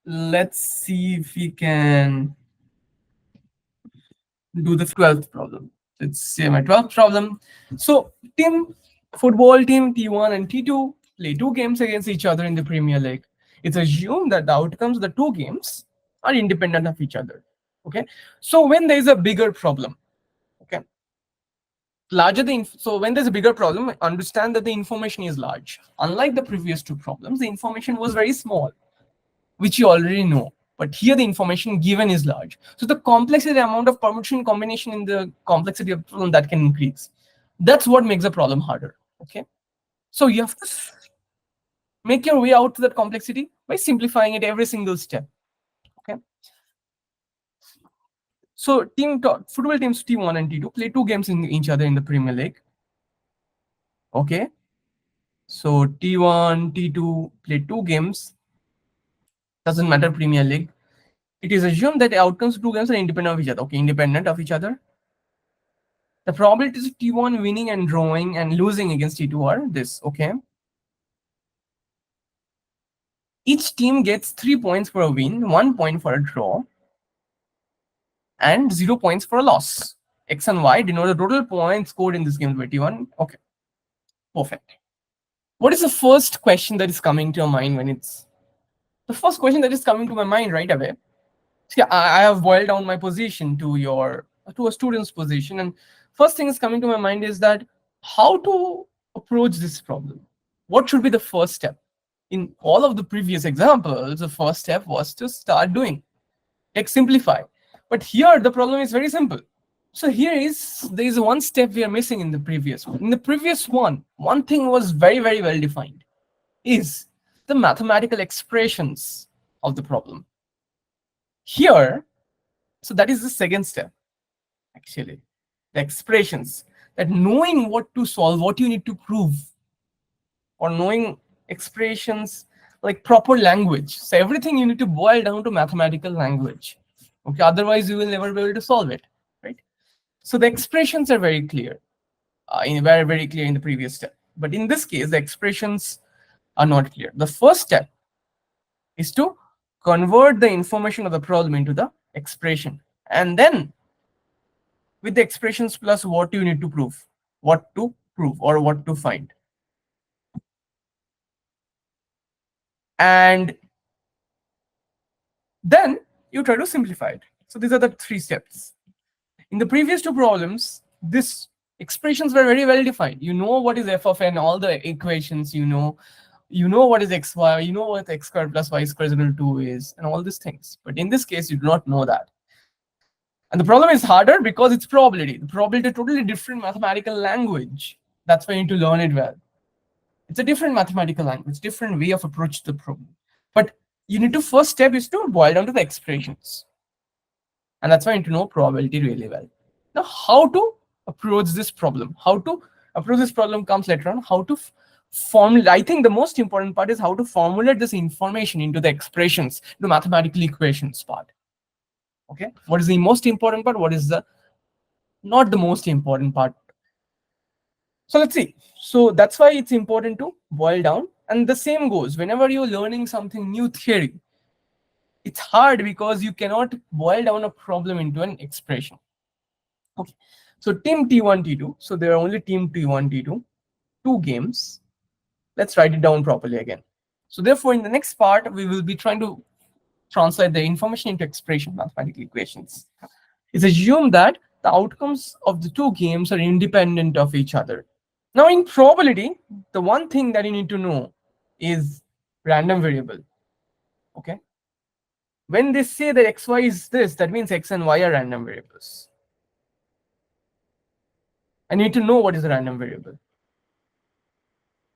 let's see if we can do the 12th problem. Let's say my 12th problem. So team football team T1 and T2 play two games against each other in the Premier League. It's assumed that the outcomes of the two games are independent of each other. Okay. So when there is a bigger problem, okay, so when there's a bigger problem, understand that the information is large. Unlike the previous two problems, the information was very small, which you already know. But here the information given is large. So the complexity, the amount of permutation combination in the complexity of the problem that can increase. That's what makes the problem harder. Okay. So you have to make your way out to that complexity by simplifying it every single step. Okay. So football teams T1 and T2 play two games in each other in the Premier League. Okay. So T1, T2 play two games. Doesn't matter Premier League. It is assumed that the outcomes of two games are independent of each other. Okay, independent of each other. The probabilities of T1 winning and drawing and losing against T2 are this. Okay. Each team gets 3 points for a win, 1 point for a draw, and 0 points for a loss. X and Y denote the total points scored in this game by T1. Okay. Perfect. What is the first question that is coming to your mind when it's the first question that is coming to my mind right away? See, I have boiled down my position to a student's position, and first thing is coming to my mind is that how to approach this problem. What should be the first step? In all of the previous examples, the first step was to start doing, like simplify. But here the problem is very simple. So there is one step we are missing in the previous one. In the previous one thing was very, very well defined, is the mathematical expressions of the problem. Here, so that is the second step, actually, the expressions, that knowing what to solve, what you need to prove, or knowing expressions like proper language. So everything you need to boil down to mathematical language. Okay, otherwise you will never be able to solve it, right? So the expressions are very clear, very, very clear in the previous step. But in this case, the expressions are not clear. The first step is to convert the information of the problem into the expression. And then with the expressions plus what you need to prove, or what to find. And then you try to simplify it. So these are the three steps. In the previous two problems, these expressions were very well defined. You know what is f of n, all the equations, you know what is xy, you know what x squared plus y squared is equal to 2 is, and all these things. But in this case, you do not know that. And the problem is harder because it's probability. The probability is a totally different mathematical language. That's why you need to learn it well. It's a different mathematical language, different way of approach to the problem. But you need to first step is to boil down to the expressions. And that's why you need to know probability really well. Now, how to approach this problem? How to approach this problem comes later on. How to formulate. I think the most important part is how to formulate this information into the expressions, the mathematical equations part. Okay, what is the most important part? What is the not the most important part? So let's see. So that's why it's important to boil down. And the same goes whenever you're learning something new theory. It's hard because you cannot boil down a problem into an expression. Okay. So team T1, T2. So there are only team T1, T2, two games. Let's write it down properly again. So therefore, in the next part, we will be trying to translate the information into expression, mathematical equations. It's assumed that the outcomes of the two games are independent of each other. Now, in probability, the one thing that you need to know is random variable. Okay. When they say that xy is this, that means x and y are random variables. I need to know what is a random variable.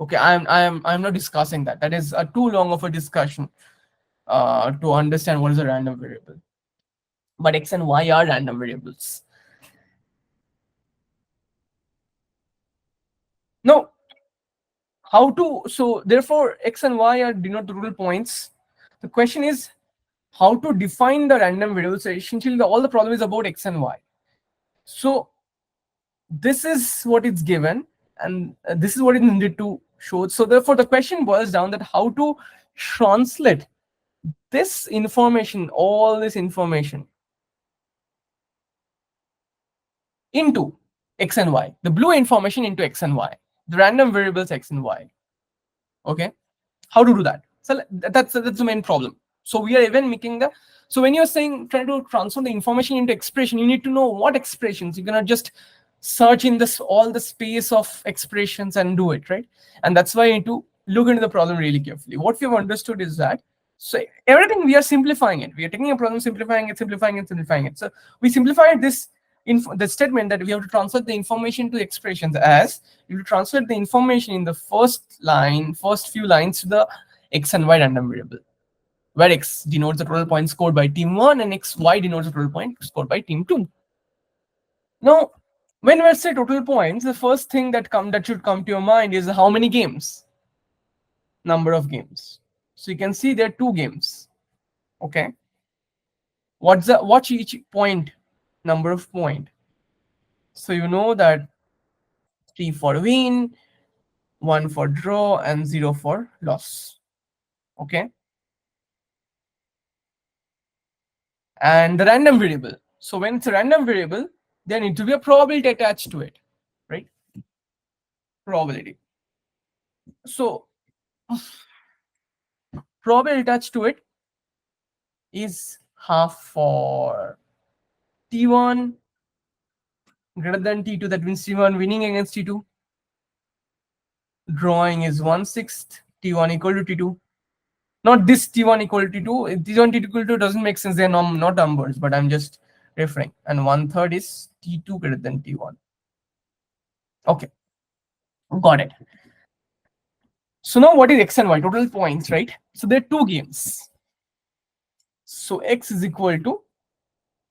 Okay, I'm not discussing that. That is too long of a discussion to understand what is a random variable. But x and y are random variables. Now, so therefore x and y are denote the total points. The question is how to define the random variables. So essentially, all the problem is about x and y. So this is what it's given, and this is what it needed to show. So therefore, the question boils down that how to translate this information, all this information into x and y, the blue information into x and y, the random variables x and y. Okay, how to do that? So that's the main problem. So we are even making the, so when you're saying trying to transform the information into expression, you need to know what expressions. You cannot just search in this all the space of expressions and do it, right? And that's why you need to look into the problem really carefully. What we've understood is that, so everything we are simplifying it. We are taking a problem, simplifying it, simplifying it, simplifying it. So we simplified this the statement that we have to transfer the information to expressions as you transfer the information in the first line, first few lines to the x and y random variable, where x denotes the total points scored by team 1 and y denotes the total point scored by team 2. Now, when we say total points, the first thing that should come to your mind is how many games, number of games. So you can see there are 2 games. Okay, what's each point, number of point. So you know that 3 for win, 1 for draw, and 0 for loss. Okay, and the random variable. So when it's a random variable, there needs to be a probability attached to it, right? Probability. So probability attached to it is half for T1 greater than T2. That means T1 winning against T2. Drawing is 1/6 T1 equal to T2. Not this T1 equal to T2. T1 T2 equal to doesn't make sense. They're not numbers, but I'm just referring. And 1/3 is T2 greater than T1. Okay, got it. So now what is x and y? Total points, right? So there are 2 games. So x is equal to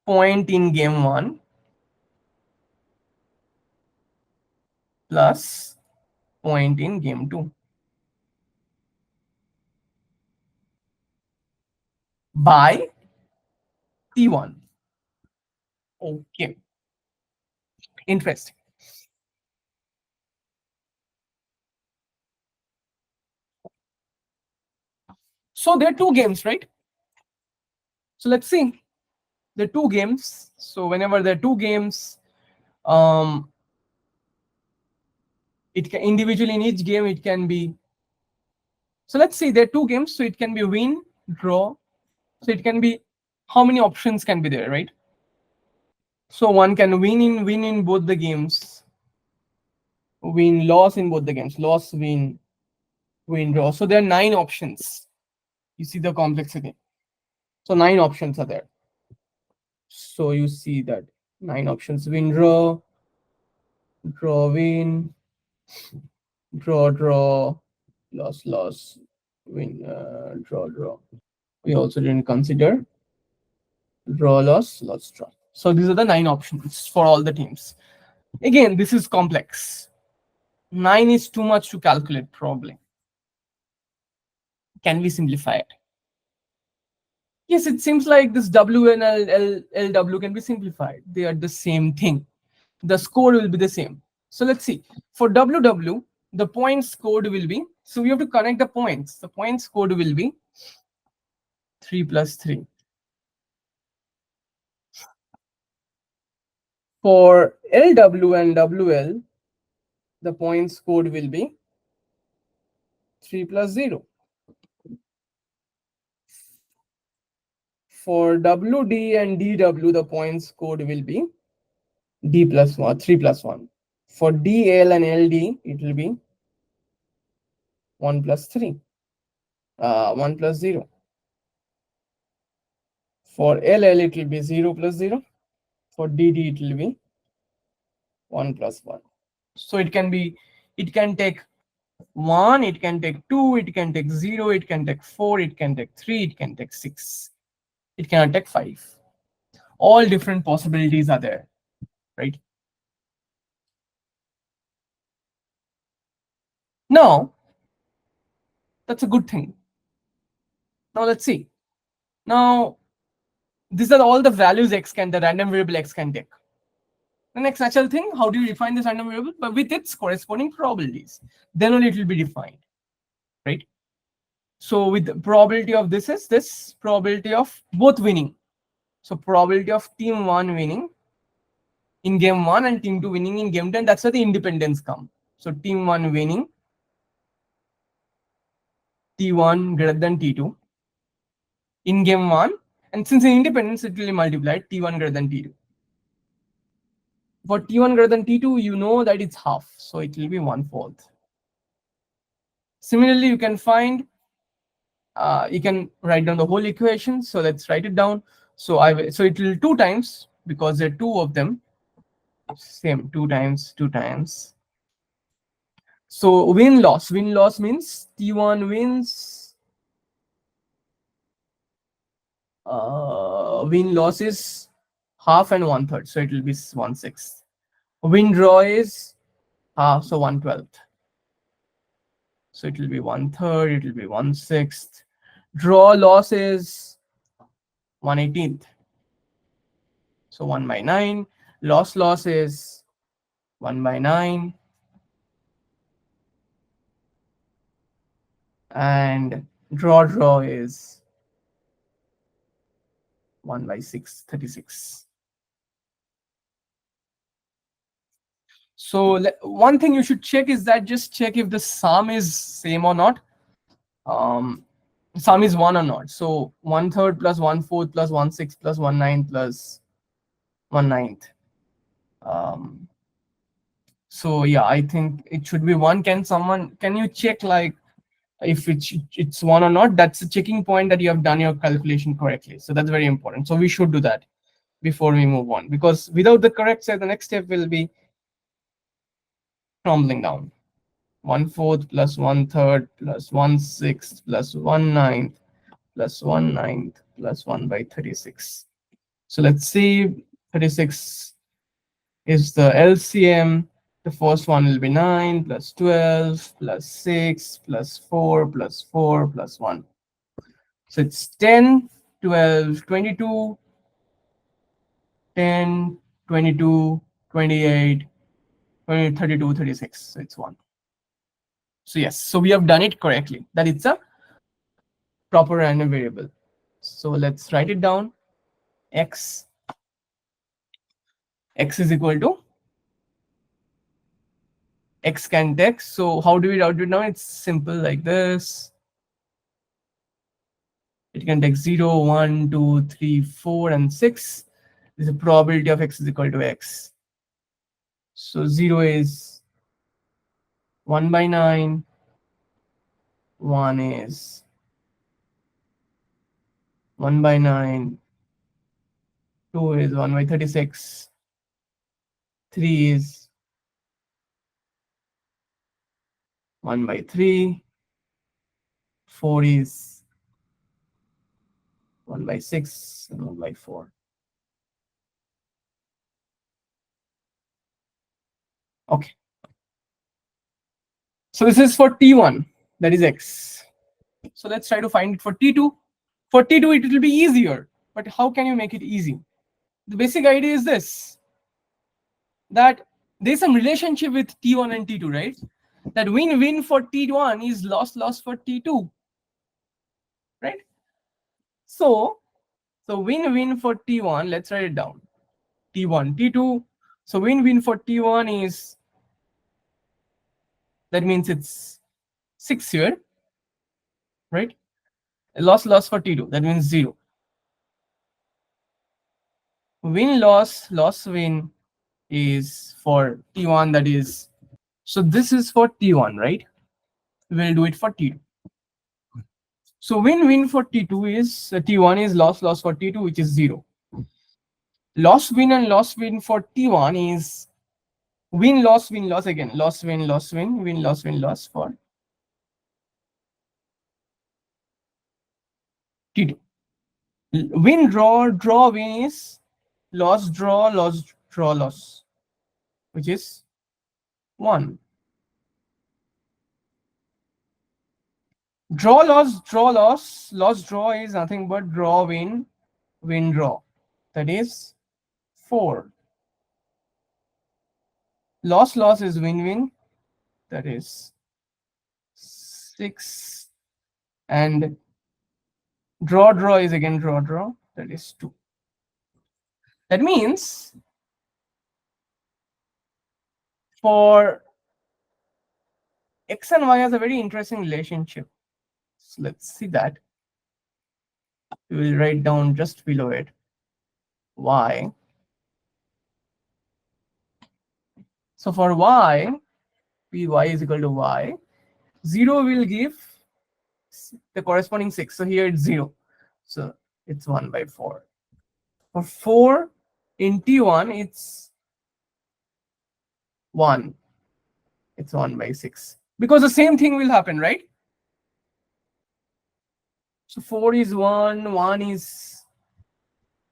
point in game 1 plus point in game 2 by T1. Okay, interesting. So there are 2 games, right? So let's see. There are 2 games. So whenever there are 2 games, um, it can individually in each game it can be. So let's see, there are 2 games. So it can be win, draw. So it can be, how many options can be there, right? So one can win in both the games, win loss in both the games, loss win draw. So there are 9 options. You see the complexity. So 9 options are there. So you see that 9 options: win draw, draw win, draw, loss, win, draw. We also didn't consider draw, loss, draw. So these are the 9 options for all the teams. Again, this is complex. 9 is too much to calculate probably. Can we simplify it? Yes, it seems like this W and LW can be simplified. They are the same thing. The score will be the same. So let's see. For WW, the point scored will be, so we have to connect the points. The point scored will be 3 plus 3. For LW and WL, the point scored will be 3 plus 0. For WD and DW, the point scored will be D plus 1, 3 plus 1. For DL and LD, it will be 1 plus 3, 1 plus 0. For LL, it will be 0 plus 0. For DD, it will be 1 plus 1. So it can take 1, it can take 2, it can take 0, it can take 4, it can take 3, it can take 6. It cannot take 5. All different possibilities are there, right? Now, that's a good thing. Now let's see. Now, these are all the values the random variable x can take. The next natural thing, how do you define this random variable? But with its corresponding probabilities. Then only it will be defined, right? So with the probability of this is this probability of both winning. So probability of team 1 winning in game 1 and team 2 winning in game 10. That's where the independence come. So team 1 winning, T1 greater than T2 in game 1. And since in independence, it will be multiplied T1 greater than T2. For T1 greater than T2, you know that it's half. So it will be 1/4. Similarly, you can find, you can write down the whole equation. So let's write it down. So so it will 2 times because there are 2 of them. Same 2 times, 2 times. So win loss means T1 wins. Win loss is half and 1/3. So it will be 1/6. Win draw is half, so 1/12. So it will be 1/3. It will be 1/6. Draw loss is 1/18. So 1/9. Loss is 1/9. And draw is 1/6, 36. So one thing you should check is that just check if the sum is same or not. Sum is 1 or not. So 1/3 plus 1/4 plus 1/6 plus 1/9 plus 1/9. So yeah, I think it should be 1. Can you check like if it's 1 or not? That's a checking point that you have done your calculation correctly. So that's very important. So we should do that before we move on, because without the correct set, the next step will be crumbling down. 1/4 plus 1/3 plus 1/6 plus 1/9 plus 1/9 plus 1/36. So let's see, 36 is the LCM. The first one will be 9 plus 12 plus 6 plus 4 plus 4 plus 1. So it's 10, 12, 22, 10, 22, 28, 20, 32, 36. So it's 1. So yes, so we have done it correctly, that it's a proper random variable. So let's write it down. X is equal to X can take. So how do we write it now? It's simple like this. It can take 0, 1, 2, 3, 4, and 6. This is the probability of X is equal to X. So 0 is 1/9. 1 is 1/9. 2 is 1/36. 3 is 1/3. 4 is 1/6 and 1/4. Okay. So this is for T1, that is X. So let's try to find it for T2. For T2, it will be easier. But how can you make it easy? The basic idea is this, that there's some relationship with T1 and T2, right? That win-win for T1 is loss for T2, right? So win-win for T1, let's write it down. T1, T2. So win-win for T1 is, that means it's 6 here, right? Loss for T2, that means 0. Loss win is for T1, that is, so this is for T1, right? We'll do it for T2. So win for T2 is, T1 is loss for T2, which is 0. Loss win and loss win for T1 is win loss again. Loss win loss for T2. Win draw win is loss draw loss, which is 1. Draw loss draw is nothing but draw win draw, that is 4. Loss is win, that is 6. and draw is again draw, that is 2. That means for x and y has a very interesting relationship. So let's see that. We will write down just below it y. So for y, py is equal to y. 0 will give the corresponding 6. So here it's 0. So it's 1 by 4. For 4 in T1, it's 1. It's 1 by 6. Because the same thing will happen, right? So 4 is 1, 1 is,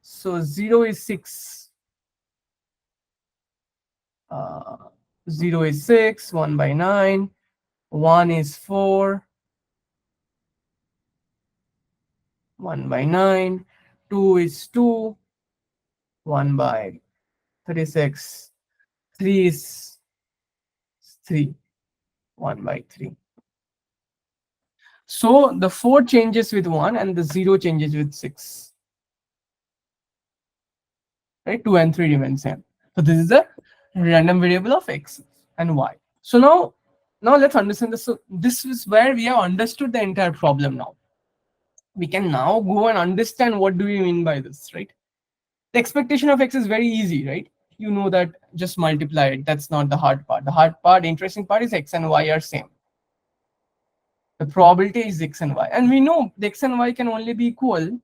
so 0 is 6. 0 is 6, 1 by 9. 1 is 4, 1 by 9. 2 is 2, 1 by 36. 3 is 3, 1 by 3. So the 4 changes with 1 and the 0 changes with 6. Right? 2 and 3 remain same. So this is the random variable of x and y. So now let's understand this. So this is where we have understood the entire problem now. We can now go and understand what do we mean by this, right? The expectation of x is very easy, right? You know that, just multiply it. That's not the hard part. The hard part, interesting part is x and y are same. The probability is x and y. And we know the x and y can only be equal.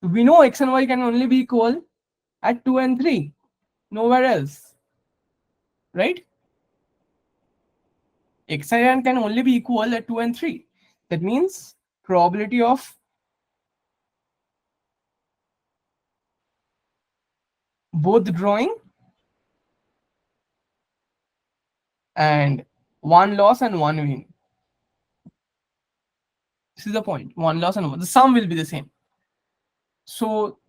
We know x and y can only be equal at 2 and 3. Nowhere else. Right? X and y can only be equal at 2 and 3. That means probability of both drawing and one loss and one win. This is the point. One loss and one. The sum will be the same. So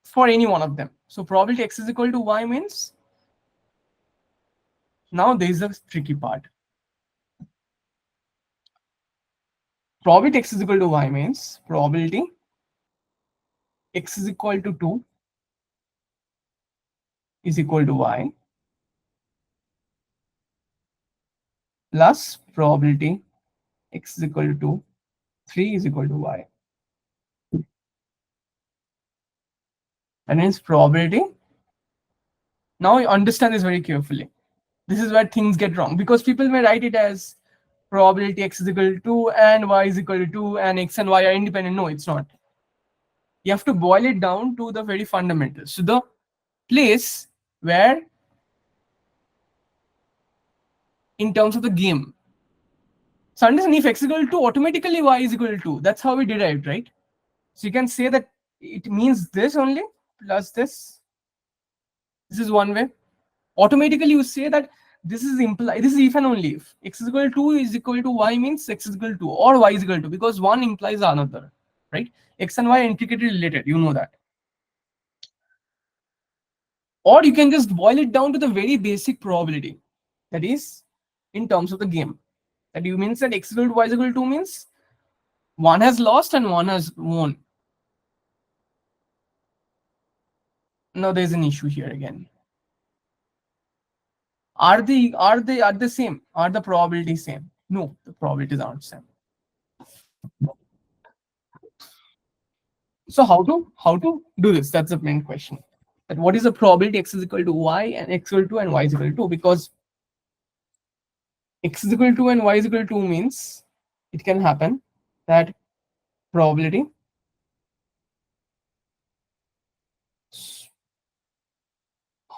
for any one of them. So probability x is equal to y means, now there is a tricky part. Probability x is equal to y means probability x is equal to 2 is equal to y plus probability x is equal to 2, 3 is equal to y. And hence probability. Now you understand this very carefully. This is where things get wrong, because people may write it as probability x is equal to 2 and y is equal to 2 and x and y are independent. No, it's not. You have to boil it down to the very fundamentals. So the place where, in terms of the game, so understand, if x is equal to 2, automatically y is equal to 2. That's how we derived, right? So you can say that it means this only plus this. This is one way. Automatically you say that this is implied, this is if and only if x is equal to 2 is equal to y means x is equal to 2 or y is equal to, because one implies another, right? X and y are intricately related, you know that. Or you can just boil it down to the very basic probability, that is in terms of the game, that you means that x is equal to y is equal to 2 means one has lost and one has won. Now there's an issue here again. Are the same? Are the probabilities same? No, the probabilities aren't same. So how to do this? That's the main question. That what is the probability x is equal to y and x equal to and y is equal to? Because x is equal to and y is equal to means it can happen that probability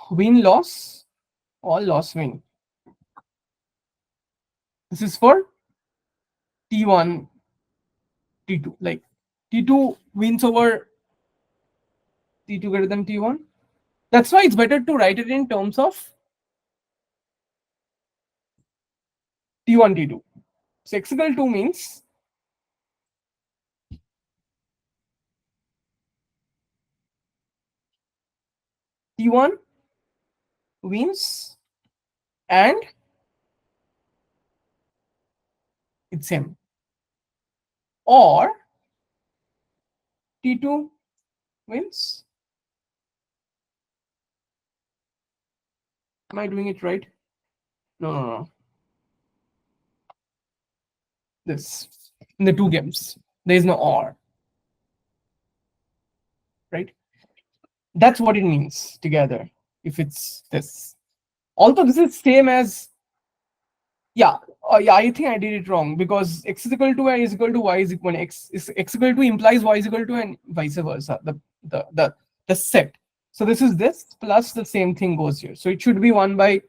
win loss or loss win. This is for T1, T2. Like T2 wins over T2 greater than T1. That's why it's better to write it in terms of T1, T2. So x equal to means T1 wins and It's same. Or T2 wins. Am I doing it right? No, no, no. This. In the two games, there is no or, right? That's what it means together. If it's this. Although this is same as, yeah, yeah, I think I did it wrong because x is equal to y is equal to y is equal, x is x equal to implies y is equal to, and vice versa. The set. So this is this plus the same thing goes here. So it should be 1 by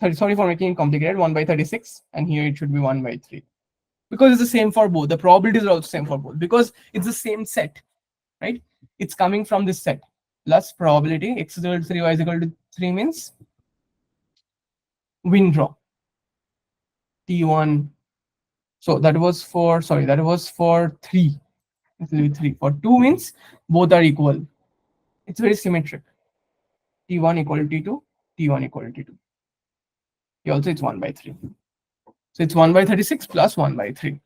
30. Sorry for making it complicated. 1 by 36, and here it should be 1 by 3 because it's the same for both. The probabilities are also same for both because it's the same set, right? It's coming from this set plus probability x is equal to 3, y is equal to 3 means win draw. T1. So that was for, sorry, that was for 3. It will be 3. For 2 means both are equal. It's very symmetric. T1 equal to T2, T1 equal to T2. Here also it's 1 by 3. So it's 1 by 36 plus 1 by 3.